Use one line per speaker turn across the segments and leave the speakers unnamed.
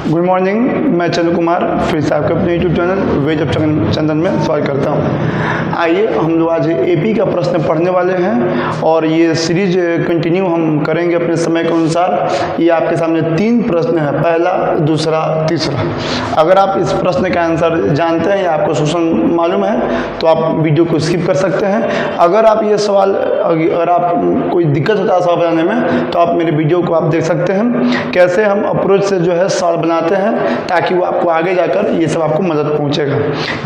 Good morning, मैं चंद्र कुमार फिर से आपके अपने यूट्यूब चैनल वेज ऑफ चंदन में स्वागत करता हूँ। आइए हम लोग आज एपी का प्रश्न पढ़ने वाले हैं और ये सीरीज कंटिन्यू हम करेंगे अपने समय के अनुसार। ये आपके सामने 3 प्रश्न है, पहला, दूसरा, तीसरा। अगर आप इस प्रश्न का आंसर जानते हैं या आपको सोल्यूशन मालूम है तो आप वीडियो को स्किप कर सकते हैं। अगर आप ये सवाल, अगर आप कोई दिक्कत होता है सवाल बनाने में तो आप मेरे वीडियो को आप देख सकते हैं, कैसे हम अप्रोच से जो है सवाल बनाते हैं ताकि वो आपको आगे जाकर ये सब आपको मदद पहुंचेगा।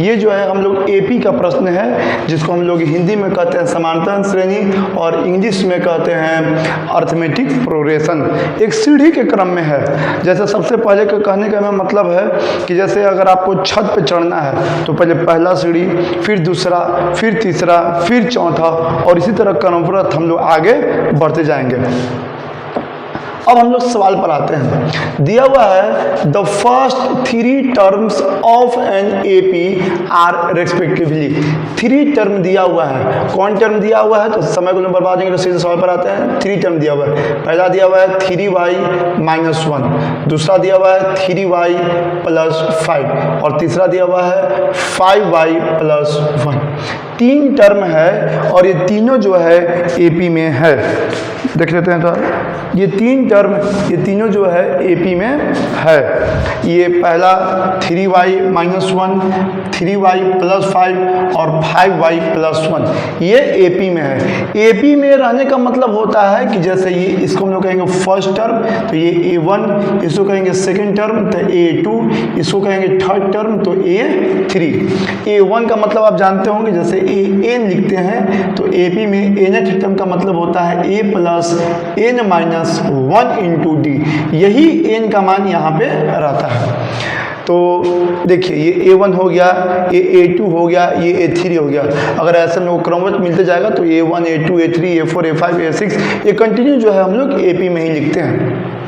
ये जो है हम लोग एपी का प्रश्न है जिसको हम लोग हिंदी में कहते हैं समांतर श्रेणी और इंग्लिश में कहते हैं अर्थमेटिक प्रोग्रेशन। एक सीढ़ी के क्रम में है। जैसे सबसे पहले का कहने का मतलब है कि जैसे अगर आपको छत पे चढ़ना है तो पहले पहला सीढ़ी, फिर दूसरा, फिर तीसरा, फिर चौथा और इसी तरह क्रमवश हम लोग आगे बढ़ते जाएंगे। अब हम लोग सवाल पर आते हैं। दिया हुआ है the first 3 terms of an AP are respectively. 3 term दिया हुआ है। कौन टर्म दिया हुआ है तो समय को बर्बाद देंगे तो सीधे सवाल पर आते हैं। 3 टर्म दिया हुआ है। पहला दिया हुआ है 3y-1, दूसरा दिया हुआ है 3y+5 और तीसरा दिया हुआ है 5y+1। 3 टर्म है और ये तीनों जो है एपी में है। देख लेते हैं तो ये 3 टर्म, ये तीनों जो है एपी में है। ये पहला 3y-1, 3y+5 और 5y+1 ये एपी में है। एपी में रहने का मतलब होता है कि जैसे ये इसको हम लोग कहेंगे फर्स्ट टर्म तो ये A1, इसको कहेंगे सेकेंड टर्म तो A2, इसको कहेंगे थर्ड टर्म तो A3। A1 का मतलब आप जानते होंगे, जैसे AN लिखते हैं तो एपी में nth टर्म का मतलब होता है A+n-1 इंटू डी। यही n का मान यहाँ पे रहता है। तो देखिए ये A1 हो गया, ये A2 हो गया, ये A3 हो गया। अगर ऐसे में वो क्रमवश मिलते जाएगा तो A1, A2, A3, A4, A5, A6 ये कंटिन्यू जो है हम लोग एपी में ही लिखते हैं।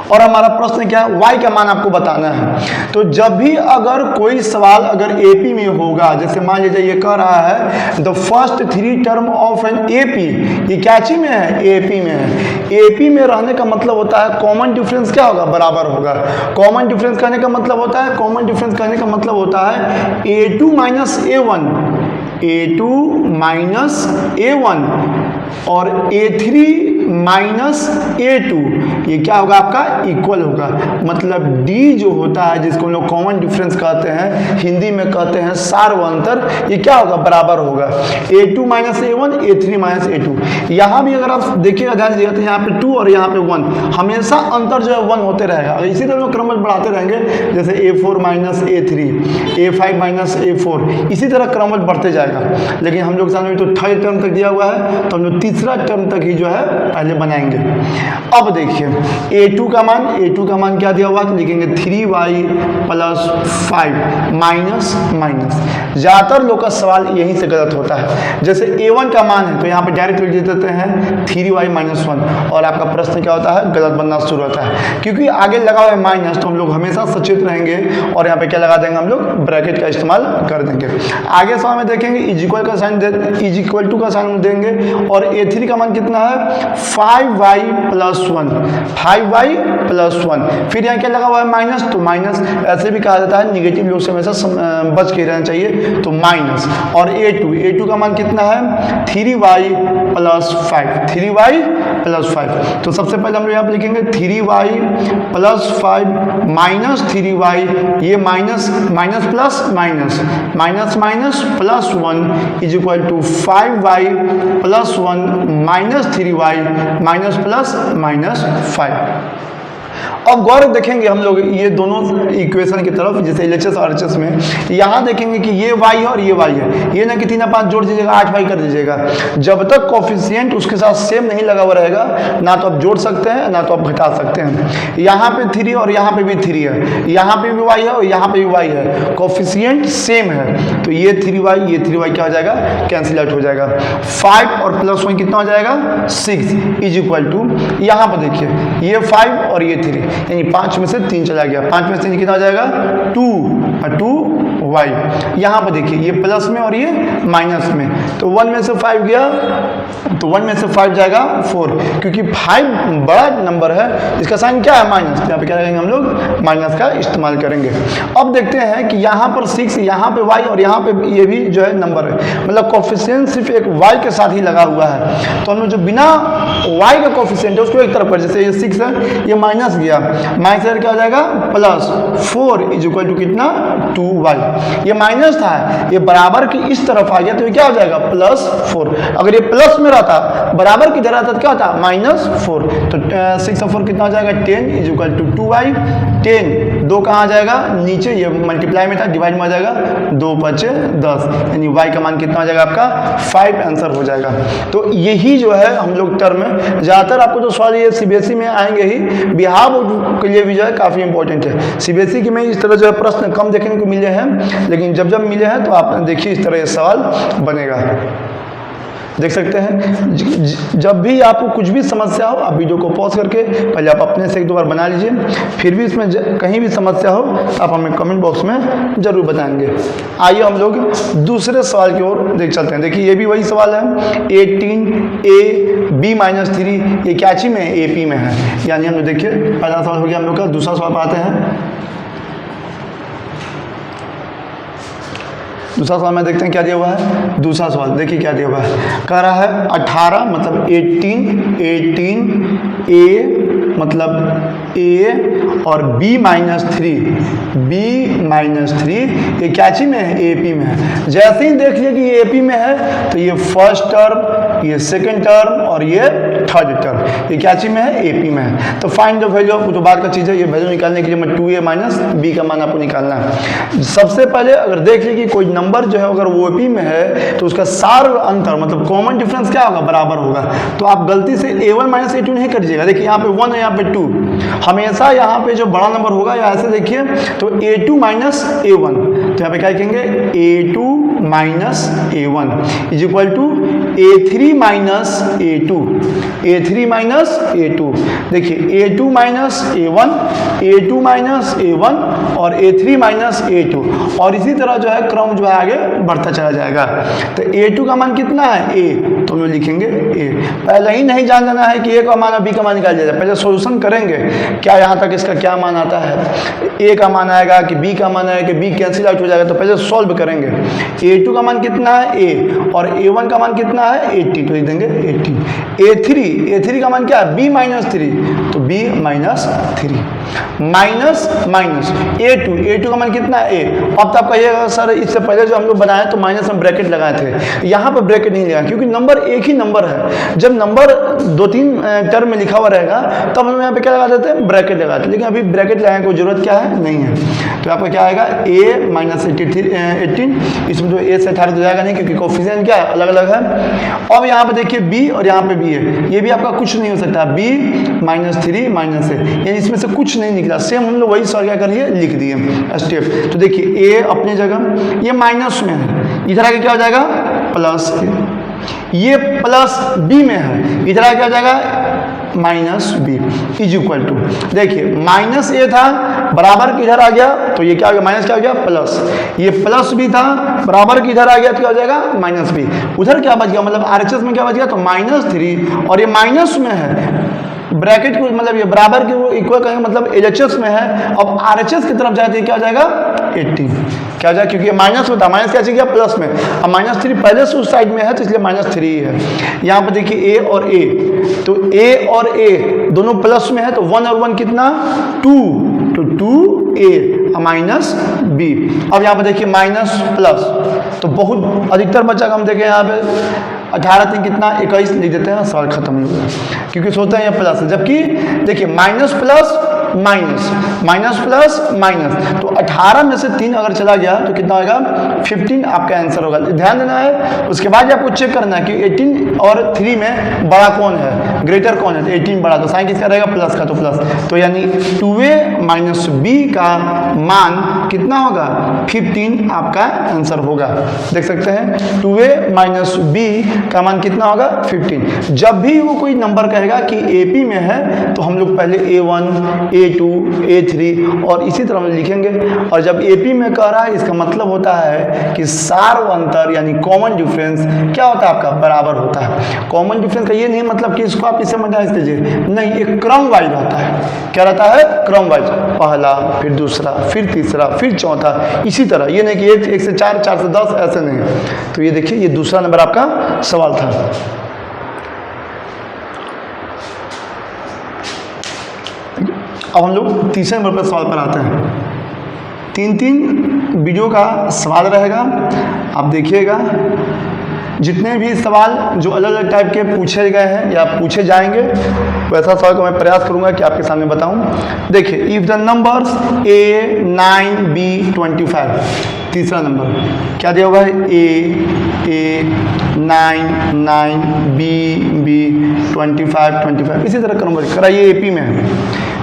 और हमारा प्रश्न क्या है, y का मान आपको बताना है। तो जब भी अगर कोई सवाल अगर एपी में होगा, जैसे मान लीजिए ये कह रहा है the first 3 term of an AP, ये क्या चीज में है, एपी में है। एपी में रहने का मतलब होता है कॉमन डिफरेंस क्या होगा, बराबर होगा। कॉमन डिफरेंस कहने का मतलब होता है, कॉमन डिफरेंस कहने का मतलब होता है A2 माइनस A1 और A3 माइनस A2 ये क्या होगा आपका, इक्वल होगा। मतलब D जो होता है जिसको हम लोग कॉमन डिफरेंस कहते हैं, हिंदी में कहते हैं सार्वअंतर, ये क्या होगा, बराबर होगा। A2 minus A1, A3 minus A2। यहाँ भी अगर आप देखिएगा ध्यान दीजिएगा तो यहाँ पे 2 और यहाँ पे 1, हमेशा अंतर जो है 1 होते रहेगा। अगर इसी तरह क्रमवश बढ़ाते रहेंगे, जैसे A4 minus A3, A5 minus A4, इसी तरह क्रमवश बढ़ते जाएगा। लेकिन हम लोग सामने तो थर्ड टर्म तक दिया हुआ है तो हम लोग तीसरा टर्म तक ही जो है पहले बनाएंगे। अब देखिए A2 का मान क्या दिया हुआ है तो लिखेंगे 3y+5 माइनस। ज्यादातर लोग का सवाल यहीं से गलत होता है। जैसे A1 का मान है तो यहाँ पे डायरेक्ट लिख देते हैं 3y-1 और आपका प्रश्न क्या होता है, गलत बनना शुरू होता है। क्योंकि आगे लगा हुआ है माइनस तो हम लोग हमेशा सचेत रहेंगे और यहाँ पे क्या लगा देंगे, हम लोग ब्रैकेट का इस्तेमाल कर देंगे। आगे सवाल में देखेंगे इज इक्वल का साइन का साइन देंगे और A3 का मान कितना है, 5y+1। फिर यहाँ क्या लगा हुआ है, माइनस, तो माइनस ऐसे भी कहा जाता है, निगेटिव लोग से हमेशा बच के रहना चाहिए तो माइनस। और A2 का मान कितना है, 3y+5। तो सबसे पहले हम लोग यहाँ पे लिखेंगे 3y+5 माइनस 3y, ये minus plus minus plus 1 is equal to 5y+1 minus 3y minus plus -5। अब गौर देखेंगे हम लोग ये दोनों इक्वेशन की तरफ, जैसे LHS और RHS में यहाँ देखेंगे कि ये y है और ये y है। ये ना कि 3 और 5 जोड़ दीजिएगा 8y कर दीजिएगा। जब तक कोफिशिएंट उसके साथ सेम नहीं लगा हुआ रहेगा, ना तो आप जोड़ सकते हैं ना तो आप घटा सकते हैं। यहाँ पे 3 और यहाँ पे भी 3 है, यहाँ पे भी y है और यहाँ पे भी y है, कोफिशिएंट सेम है तो ये 3y क्या हो जाएगा, कैंसिल आउट हो जाएगा। 5 और +1 कितना हो जाएगा, 6 इज इक्वल टू, यहाँ पर देखिए ये 5 और ये 3, यानी 5 में से 3 चला गया, 5 में से 3 कितना हो जाएगा 2y। यहाँ पर देखिए ये प्लस में और ये माइनस में, तो 1 में से 5 गया तो 1 में से 5 जाएगा 4, क्योंकि 5 बड़ा नंबर है, इसका साइन क्या है माइनस, यहाँ पे क्या करेंगे हम लोग माइनस का इस्तेमाल करेंगे। अब देखते हैं कि यहाँ पर 6, यहाँ पे y और यहाँ पे ये भी जो है नंबर है, मतलब कोफिशिएंट सिर्फ एक y के साथ ही लगा हुआ है, तो हम लोग जो बिना y का कोफिशिएंट है उसको एक तरफ कर, जैसे ये 6 है ये माइनस गया, माइनस क्या हो जाएगा प्लस 4 इज इक्वल टू कितना 2y, ये माइनस था ये बराबर की इस तरफ आ गया तो ये क्या हो जाएगा +4। अगर ये प्लस में रहता बराबर की तरह तो क्या होता -4, तो 6 और 4 कितना हो जाएगा 10 इज इक्वल टू 2y। 10 2 कहाँ आ जाएगा नीचे, ये मल्टीप्लाई में था, डिवाइड में आ जाएगा 2 बचे 10, यानी y का मान कितना हो जाएगा आपका 5 आंसर हो जाएगा। तो यही जो है हम लोग टर्म में ज़्यादातर आपको जो सवाल ये CBSE में आएंगे ही, बिहार बोर्ड के लिए भी जो है काफ़ी इंपॉर्टेंट है। CBSE के में इस तरह जो है प्रश्न कम देखने को मिले हैं, लेकिन जब जब मिले हैं तो आप देखिए इस तरह ये सवाल बनेगा, देख सकते हैं। जब भी आपको कुछ भी समस्या हो आप वीडियो को पॉज करके पहले आप अपने से एक दो बार बना लीजिए, फिर भी इसमें कहीं भी समस्या हो आप हमें कमेंट बॉक्स में ज़रूर बताएंगे। आइए हम लोग दूसरे सवाल की ओर देख चलते हैं। देखिए ये भी वही सवाल है, 18ab-3 ये क्या चीज में है, AP में है, यानी हम लोग देखिए पहला सवाल हो गया हम लोग का। दूसरा सवाल पाते हैं। दूसरा सवाल में देखते हैं क्या दिया हुआ है। दूसरा सवाल देखिए क्या दिया हुआ है, कह रहा है 18 मतलब 18 a मतलब a और b-3 ये क्या चीज में है, AP में है। जैसे ही देख लिया कि ये AP में है तो ये फर्स्ट टर्म, ये सेकंड टर्म और ये थर्ड टर्म ये क्या चीज में है, AP में है। तो फाइंड द वैल्यू, जो बात का चीज़ है, ये वैल्यू निकालने के लिए मैं 2a माइनस b का मान आपको निकालना है। सबसे पहले अगर देख लीजिए कि कोई नंबर जो है अगर वो AP में है तो उसका सार अंतर मतलब कॉमन डिफरेंस क्या होगा, बराबर होगा। तो आप गलती से a1 माइनस a2 नहीं करिएगा। देखिए यहाँ पे 1 है, यहाँ पे 2, हमेशा यहाँ पे जो बड़ा नंबर होगा या ऐसे देखिए तो a2 माइनस a1, तो यहाँ पे क्या लिखेंगे a2 minus a1 is equal to a3 minus a2, a3 minus a2। देखिए a2 minus a1, a2 minus a1 और a3 माइनस a2, और इसी तरह जो है क्रम जो है आगे बढ़ता चला जाएगा। तो a2 का मान कितना है a, तो हम लिखेंगे a। पहले ही नहीं जान जाना है कि a का मान और b का मान निकाल जाएगा, पहले सॉल्यूशन करेंगे क्या यहाँ तक इसका क्या मान आता है, a का मान आएगा कि b का मान आएगा कि b कैंसिल आउट हो जाएगा, तो पहले सॉल्व करेंगे। a2 का मान कितना है a और a1 का मान कितना है 80, तो लिख देंगे 80। a3 का मान क्या है b माइनस 3, तो b minus 3 minus minus a2 का मान कितना है a। अब तो आप कहिएगा सर इससे पहले जो हम लोग बनाए तो माइनस में ब्रैकेट लगाए थे, यहाँ पर ब्रैकेट नहीं लगाया क्योंकि नंबर एक ही नंबर है। जब नंबर 2-3 टर्म में लिखा हुआ रहेगा तब हम यहाँ पे क्या लगा देते हैं, ब्रैकेट लगाते हैं, लेकिन अभी ब्रैकेट लगाने की जरूरत क्या है, नहीं है। तो आपका क्या आएगा a माइनस 18, इसमें जो a से 18 तो जाएगा नहीं क्योंकि कोफिशिएंट क्या है अलग अलग है। अब यहाँ पे देखिए b और यहाँ पे b है, ये भी आपका कुछ नहीं हो सकता, b माइनस 3 माइनस है, यानी इसमें से कुछ नहीं निकला। सेम हम लोग वही सॉल्व क्या कर लिए, लिख दिए स्टेप। तो देखिए a अपनी जगह, ये माइनस में है, इधर आके क्या हो जाएगा प्लस, ये प्लस b में है, इधर आके क्या हो जाएगा minus b is equal to, देखिए माइनस a था बराबर की इधर आ गया तो ये क्या हो गया, माइनस क्या हो गया प्लस, ये प्लस b था बराबर की इधर आ गया तो क्या हो जाएगा माइनस b, उधर क्या बच गया मतलब RHS में क्या बच गया तो -3, और ये माइनस में है ब्रैकेट को मतलब ये बराबर के वो इक्वल करेंगे मतलब LHS में है। अब RHS की तरफ जाए तो क्या हो जाएगा 80, क्या हो जाएगा क्योंकि ये माइनस में था, माइनस क्या गया प्लस में, अब -3 पहले से उस साइड में है तो इसलिए -3 है। यहाँ पे देखिए a और a, तो a और a दोनों प्लस में है तो 1 और 1 कितना 2, तो 2a माइनस b। अब यहाँ पे देखिए माइनस प्लस, तो बहुत अधिकतर बच्चा हम देखें यहाँ पे 18 कितना 21 लिख देते हैं, सवाल खत्म हो गया क्योंकि सोचते हैं ये प्लस है, जबकि देखिए minus plus minus minus plus minus, तो 18 में से 3 अगर चला गया तो कितना होगा 15 आपका आंसर होगा। ध्यान देना है, उसके बाद आपको चेक करना है कि 18 और 3 में बड़ा कौन है, ग्रेटर कौन है, तो 18 बड़ा, तो साइन किसका रहेगा, प्लस का, तो प्लस, तो यानी 2a माइनस b का मान कितना होगा, 15 आपका आंसर होगा। देख सकते हैं 2a माइनस b का मान कितना होगा, 15। जब भी वो कोई नंबर कहेगा कि AP में है तो हम लोग पहले A1, A2, A3 और इसी तरह हम लिखेंगे। और जब AP में कह रहा है इसका मतलब होता है कि सार अंतर यानी कॉमन डिफरेंस क्या होता है आपका, बराबर होता है। कॉमन डिफरेंस का ये नहीं मतलब कि इसको आप इसे समझा लीजिए, नहीं, एक क्रम वाइज रहता है। क्या रहता है, क्रम वाइज, पहला, फिर दूसरा, फिर तीसरा, फिर चौथा, इसी तरह। ये नहीं कि 1 से 4, 4 से 10, ऐसे नहीं। तो ये देखिए, ये दूसरा नंबर आपका सवाल था। अब हम लोग तीसरे नंबर पर सवाल पर आते हैं। 3 वीडियो का सवाल रहेगा, आप देखिएगा। जितने भी सवाल जो अलग अलग टाइप के पूछे गए हैं या पूछे जाएंगे, वैसा सवाल को मैं प्रयास करूंगा कि आपके सामने बताऊं। देखिए, if the numbers A 9 B 25, तीसरा नंबर क्या दिया हुआ है, A 9 B 25, इसी तरह का नंबर कराइए, AP में है।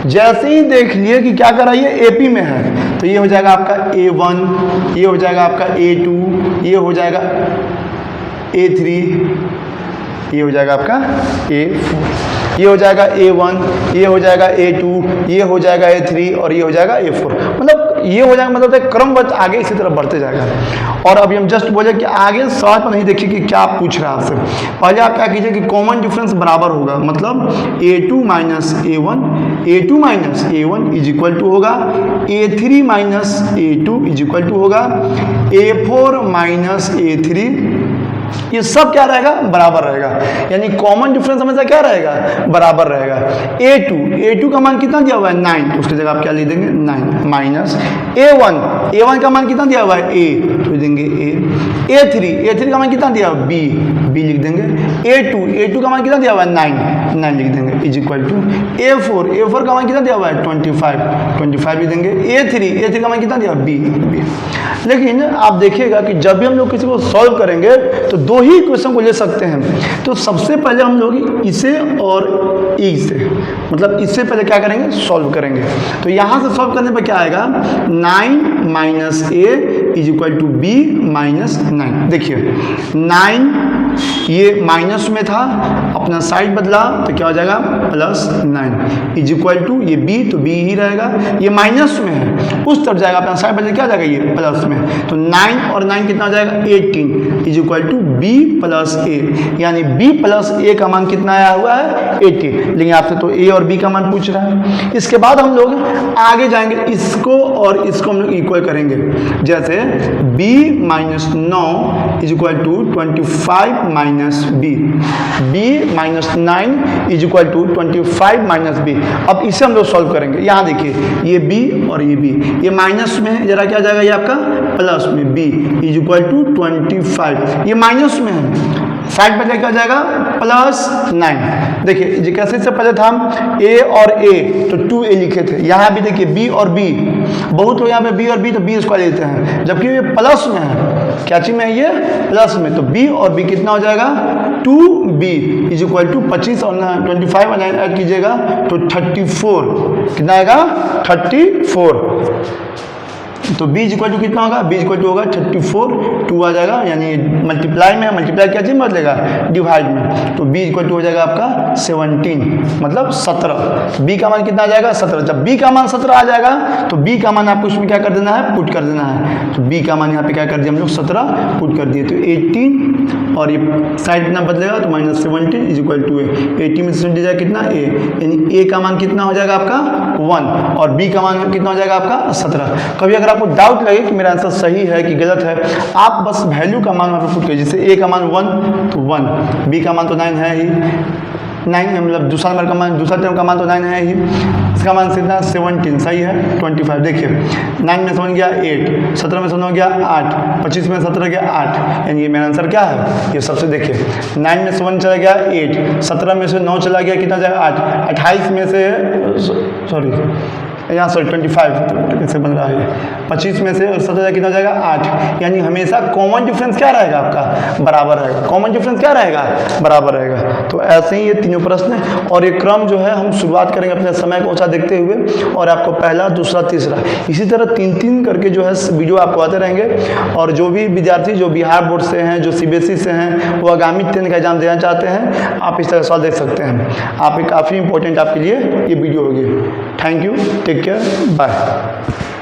जैसे ही देख लिए कि क्या कराइए, AP में है, तो ये हो जाएगा आपका A1, ये हो जाएगा आपका A2, ये हो जाएगा A3, ये हो जाएगा आपका A4, ये हो जाएगा A1, ये हो जाएगा A2, ये हो जाएगा A3 और ये हो जाएगा A4। मतलब ये हो जाएगा, मतलब क्रमबद्ध आगे इसी तरह बढ़ते जाएगा। और अभी हम जस्ट बोले कि आगे सवाल पर नहीं देखिए कि क्या पूछ रहा है आपसे। पहले आप क्या कीजिए कि कॉमन डिफरेंस बराबर होगा, मतलब A2 minus A1 is equal to होगा A3 minus A2 is equal to होगा A4 माइनस A3। ये सब क्या रहेगा, बराबर रहेगा। यानी कॉमन डिफरेंस हमेशा क्या रहेगा, बराबर रहेगा। A2 का मान कितना दिया हुआ है, 9, तो उसकी जगह आप क्या लिख देंगे, 9 माइनस A1 का मान कितना दिया हुआ है, A, तो देंगे A। A3 का मान कितना दिया हुआ है, B लिख देंगे। A2 का मान कितना दिया हुआ है, 9 लिख देंगे, इज इक्वल टू A4 का मान कितना दिया हुआ है, 25 लिख देंगे। A3 का मान कितना दिया हुआ है, B। लेकिन आप देखिएगा कि जब भी हम लोग किसी को सॉल्व करेंगे तो 2 ही क्वेश्चन को ले सकते हैं। तो सबसे पहले हम लोग इसे और इसे, मतलब इससे पहले क्या करेंगे, सॉल्व करेंगे। तो यहाँ से सॉल्व करने पर क्या आएगा, 9 minus A is equal to B minus 9। देखिए 9 ये माइनस में था, अपना साइड बदला तो क्या हो जाएगा, प्लस 9 इज इक्वल टू ये B, तो B ही रहेगा। ये माइनस में है, उस तरफ जाएगा, अपना साइड बदल क्या जाएगा, ये प्लस में। तो 9 और 9 कितना हो जाएगा, 18 is equal to B plus A। यानी B प्लस A का मान कितना आया हुआ है, 80। लेकिन आपसे तो A और B का मान पूछ रहा है। इसके बाद हम लोग आगे जाएंगे, इसको और इसको हम लोग इक्वल करेंगे। जैसे B minus 9 is equal to 25 minus B minus 9 is equal to 25 minus B। अब इसे हम लोग सॉल्व करेंगे। यहाँ देखिए, ये B और ये B, ये माइनस में जरा क्या जाएगा, ये आपका प्लस में, B इज इक्वल टू 25, ये माइनस में है, साइड पर क्या जाएगा, प्लस 9। देखिए जी, कैसे से पहले था हम A और A, तो 2A लिखे थे। यहाँ भी देखिए B और B, बहुत लोग यहाँ पे B और B तो B स्क्वायर लेते हैं, जबकि ये प्लस में है। क्या चीज में है, ये प्लस में, तो B और B कितना हो जाएगा, 2B इज इक्वल टू 25 और 25 और 9 ऐड कीजिएगा तो 34, कितना आएगा, 34। तो B इक्वल टू कितना होगा, B इक्वल टू होगा 34, 2 आ जाएगा, यानी मल्टीप्लाई में, मल्टीप्लाई क्या चीज बदलेगा, डिवाइड में। तो B इक्वल टू हो जाएगा आपका 17, मतलब 17। B का मान कितना आ जाएगा, 17। जब B का मान 17 आ जाएगा तो B का मान आपको उसमें क्या कर देना है, पुट कर देना है। तो B का मान यहाँ पे क्या कर दिया हम लोग, 17 पुट कर दिए, तो 18 और ये साइड कितना बदलेगा, तो minus 17 is equal to A। 18 में 70 जाएगा कितना, A, यानी A का मान कितना हो जाएगा आपका 1 और B का मान कितना हो जाएगा आपका 17। कभी अगर आपको डाउट लगे कि मेरा आंसर सही है कि गलत है, आप बस वैल्यू का मान वहाँ पे पुट कीजिए। जैसे A का मान 1 तो 1, B का मान तो 9 है ही, 9 मतलब दूसरा नंबर का मान, दूसरा टर्म का मान तो 9 है ही, इसका मान कितना 17, सही है 25। देखिए 9 में 7 गया 8, 17 में 7 हो गया 8, 25 में 17 गया 8, यानी ये मेरा आंसर क्या है, ये सबसे देखिए 9 में 7 चला गया 8, 17 में से 9 चला गया कितना जाएगा 8, 28 में से सॉरी यहाँ 25 कैसे बन रहा है, 25 में से 17 कितना जाएगा 8। यानी हमेशा कॉमन डिफरेंस क्या रहेगा आपका, बराबर रहेगा। कॉमन डिफरेंस क्या रहेगा, बराबर रहेगा। तो ऐसे ही ये तीनों प्रश्न हैं और ये क्रम जो है हम शुरुआत करेंगे अपने समय को अच्छा देखते हुए और आपको पहला, दूसरा, तीसरा इसी तरह 3-3 करके जो है वीडियो आपको आते रहेंगे। और जो भी विद्यार्थी जो बिहार बोर्ड से हैं, जो CBSE से हैं, वो आगामी 10 का एग्जाम देना चाहते हैं, आप इस तरह सवाल देख सकते हैं। आप काफ़ी इंपॉर्टेंट आपके लिए ये वीडियो होगी। Thank you, take care, bye.